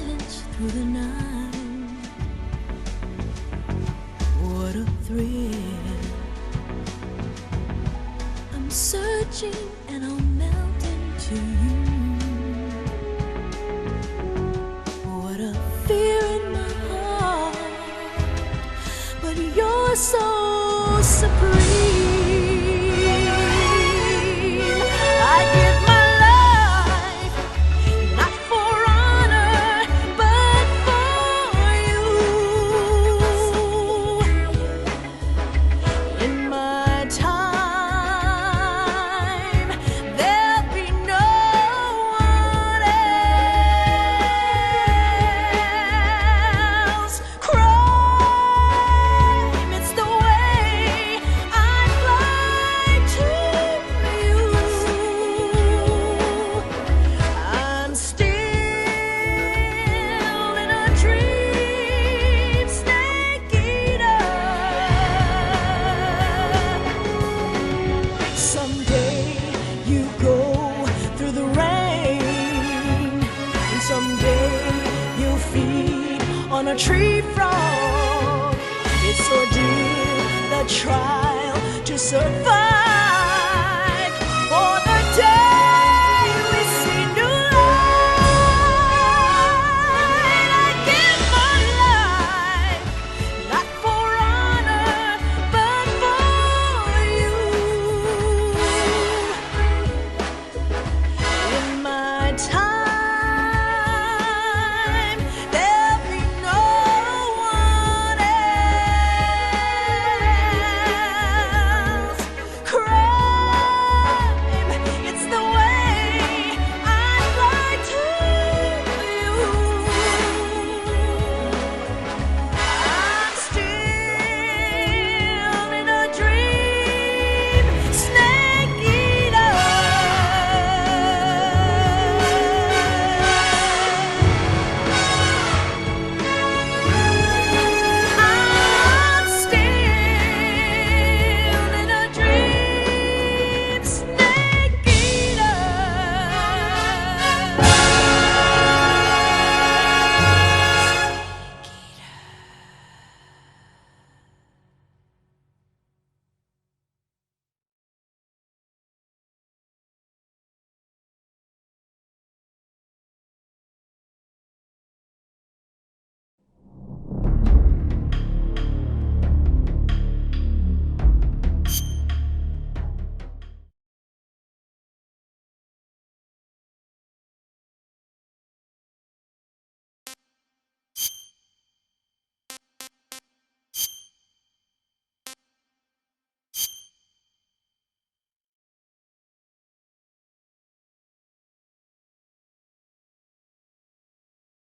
silence through the night. What a thrill. I'm searching and I'll melt into you. What a fear in my heart, but you're so supreme. I give my life, not for honor, but for you. In my time, there'll be no one else. Crime, it's the way I fly to you. I'm still in a dream, snake eater. Someday you go through the rain, and someday you'll feed on a tree frog. It's ordeal, the trial to survive. For the day we see new light, I give my life, not for honor, but for you. In my time, there'll be no one else. Crime, it's the way I fly to you. I'm still in a dream, snake eater. I'm still in a dream, snake eater.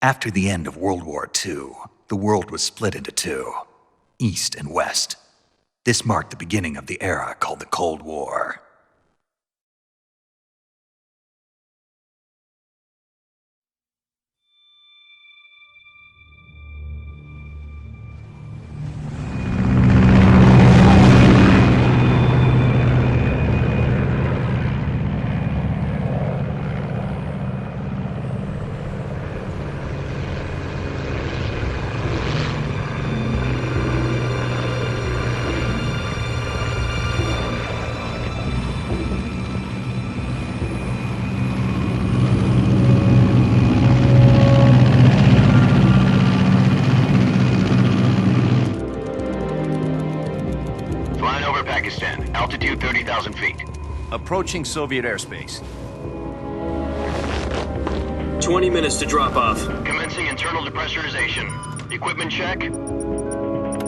After the end of World War II, the world was split into two, East and West. This marked the beginning of the era called the Cold War. Flying over Pakistan, altitude 30,000 feet. Approaching Soviet airspace. 20 minutes to drop off. Commencing internal depressurization. Equipment check.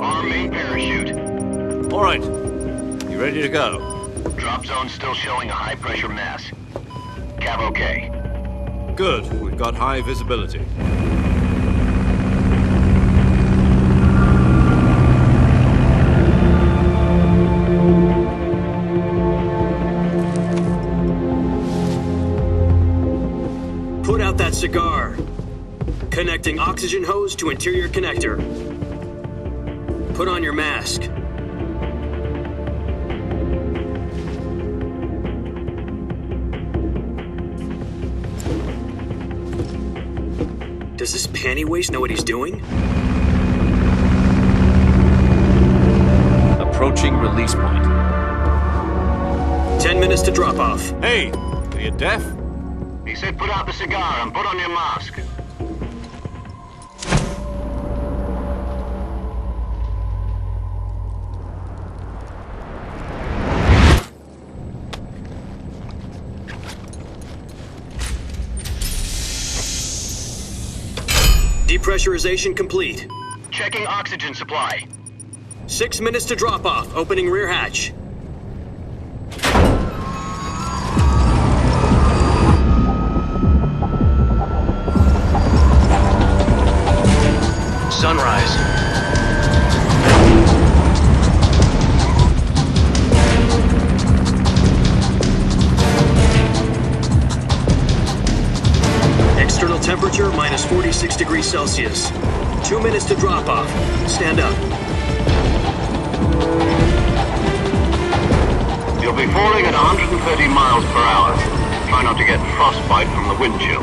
Arm main parachute. All right. You ready to go? Drop zone still showing a high pressure mass. Cav okay. Good. We've got high visibility. Put out that cigar. Connecting oxygen hose to interior connector. Put on your mask. Does this panty waste know what he's doing? Approaching release point. 10 minutes to drop off. Hey, are you deaf? He said put out the cigar and put on your mask. Depressurization complete. Checking oxygen supply. 6 minutes to drop off. Opening rear hatch. Sunrise. External temperature minus 46 degrees Celsius. 2 minutes to drop off. Stand up. You'll be falling at 130 miles per hour. Try not to get frostbite from the wind chill.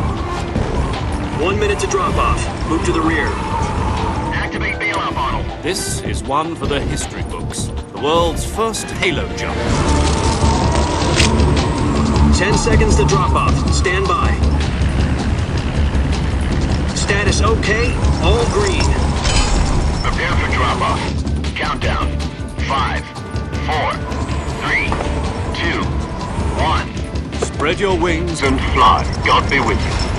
1 minute to drop off. Move to the rear. Activate bailout model. This is one for the history books. The world's first halo jump. 10 seconds to drop off. Stand by. Status okay. All green. Prepare for drop-off. Countdown. 5, 4, 3, 2, 1. Spread your wings And fly. God be with you.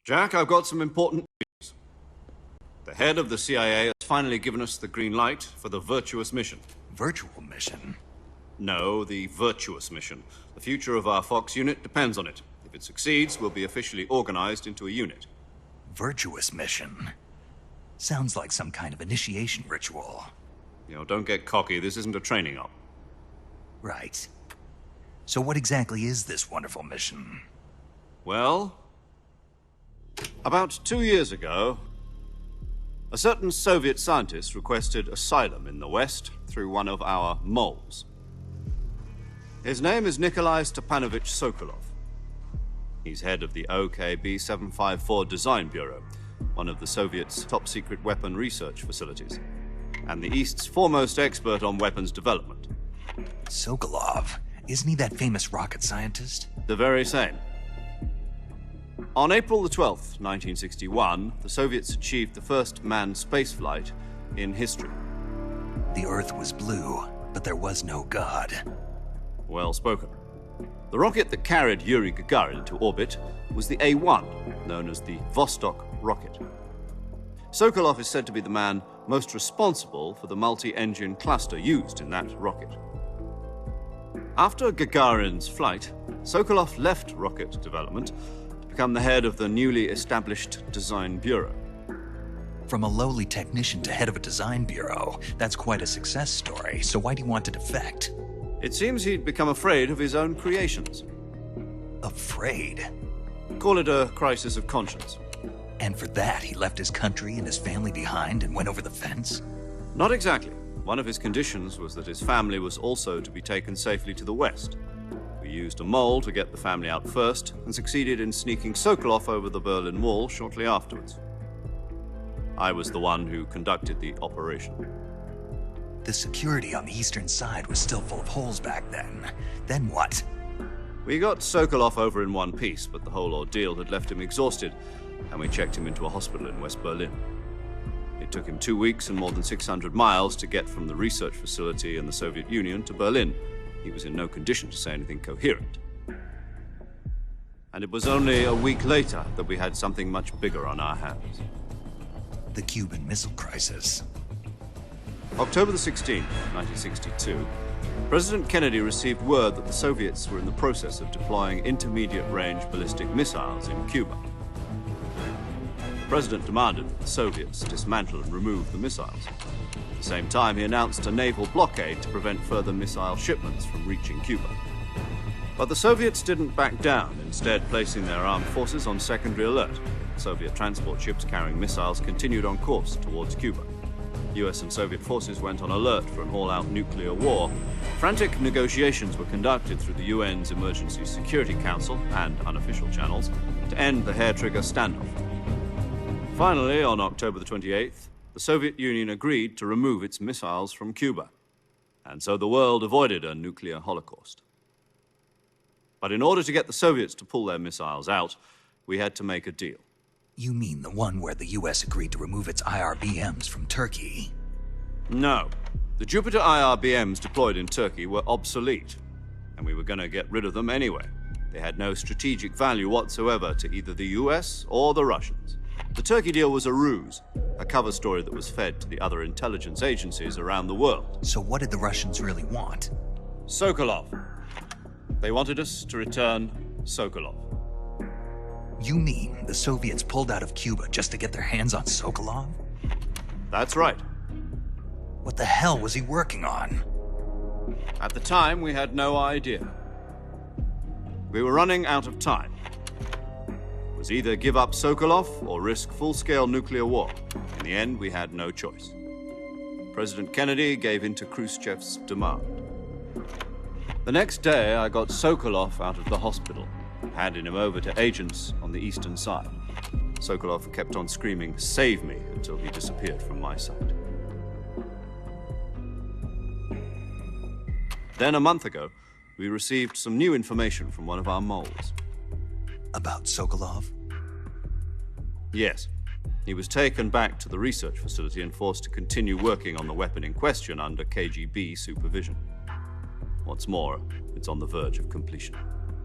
Jack, I've got some important news. The head of the CIA has finally given us the green light for the Virtuous mission. Virtual mission? No, the Virtuous mission. The future of our Fox unit depends on it. If it succeeds, we'll be officially organized into a unit. Virtuous mission? Sounds like some kind of initiation ritual. You know, don't get cocky. This isn't a training op. Right. So what exactly is this wonderful mission? Well, about 2 years ago, a certain Soviet scientist requested asylum in the West through one of our moles. His name is Nikolai Stepanovich Sokolov. He's head of the OKB 754 Design Bureau, one of the Soviets' top-secret weapon research facilities, and the East's foremost expert on weapons development. Sokolov? Isn't he that famous rocket scientist? The very same. On April the 12th, 1961, the Soviets achieved the first manned spaceflight in history. The Earth was blue, but there was no God. Well spoken. The rocket that carried Yuri Gagarin to orbit was the A-1, known as the Vostok rocket. Sokolov is said to be the man most responsible for the multi-engine cluster used in that rocket. After Gagarin's flight, Sokolov left rocket development to become the head of the newly established Design Bureau. From a lowly technician to head of a design bureau, that's quite a success story, so why do you want to defect? It seems he'd become afraid of his own creations. Afraid? Call it a crisis of conscience. And for that, he left his country and his family behind and went over the fence? Not exactly. One of his conditions was that his family was also to be taken safely to the West. We used a mole to get the family out first and succeeded in sneaking Sokolov over the Berlin Wall shortly afterwards. I was the one who conducted the operation. The security on the eastern side was still full of holes back then. Then what? We got Sokolov over in one piece, but the whole ordeal had left him exhausted, and we checked him into a hospital in West Berlin. It took him 2 weeks and more than 600 miles to get from the research facility in the Soviet Union to Berlin. He was in no condition to say anything coherent. And it was only a week later that we had something much bigger on our hands. The Cuban Missile Crisis. October the 16th, 1962, President Kennedy received word that the Soviets were in the process of deploying intermediate-range ballistic missiles in Cuba. President demanded that the Soviets dismantle and remove the missiles. At the same time, he announced a naval blockade to prevent further missile shipments from reaching Cuba. But the Soviets didn't back down, instead placing their armed forces on secondary alert. Soviet transport ships carrying missiles continued on course towards Cuba. US and Soviet forces went on alert for an all-out nuclear war. Frantic negotiations were conducted through the UN's Emergency Security Council and unofficial channels to end the hair-trigger standoff. Finally, on October the 28th, the Soviet Union agreed to remove its missiles from Cuba. And so the world avoided a nuclear holocaust. But in order to get the Soviets to pull their missiles out, we had to make a deal. You mean the one where the US agreed to remove its IRBMs from Turkey? No. The Jupiter IRBMs deployed in Turkey were obsolete, and we were going to get rid of them anyway. They had no strategic value whatsoever to either the US or the Russians. The Turkey deal was a ruse, a cover story that was fed to the other intelligence agencies around the world. So what did the Russians really want? Sokolov. They wanted us to return Sokolov. You mean the Soviets pulled out of Cuba just to get their hands on Sokolov? That's right. What the hell was he working on? At the time, we had no idea. We were running out of time. It was either give up Sokolov or risk full-scale nuclear war. In the end, we had no choice. President Kennedy gave in to Khrushchev's demand. The next day, I got Sokolov out of the hospital, handing him over to agents on the eastern side. Sokolov kept on screaming, "Save me," until he disappeared from my sight. Then, a month ago, we received some new information from one of our moles. About Sokolov? Yes. He was taken back to the research facility and forced to continue working on the weapon in question under KGB supervision. What's more, it's on the verge of completion.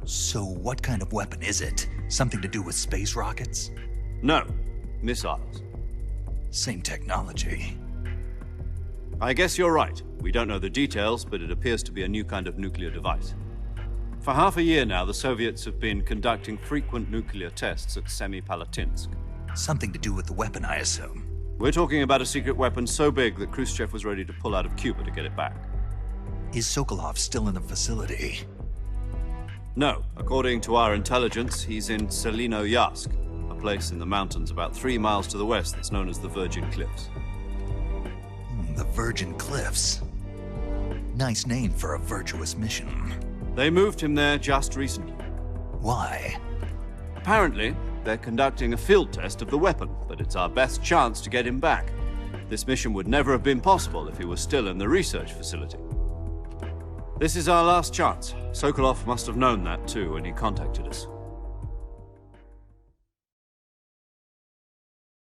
So what kind of weapon is it? Something to do with space rockets? No, missiles. Same technology. I guess you're right. We don't know the details, but it appears to be a new kind of nuclear device. For half a year now, the Soviets have been conducting frequent nuclear tests at Semipalatinsk. Something to do with the weapon, I assume. We're talking about a secret weapon so big that Khrushchev was ready to pull out of Cuba to get it back. Is Sokolov still in the facility? No. According to our intelligence, he's in Selinoyarsk, a place in the mountains about 3 miles to the west that's known as the Virgin Cliffs. The Virgin Cliffs. Nice name for a virtuous mission. They moved him there just recently. Why? Apparently, they're conducting a field test of the weapon, but it's our best chance to get him back. This mission would never have been possible if he was still in the research facility. This is our last chance. Sokolov must have known that too when he contacted us.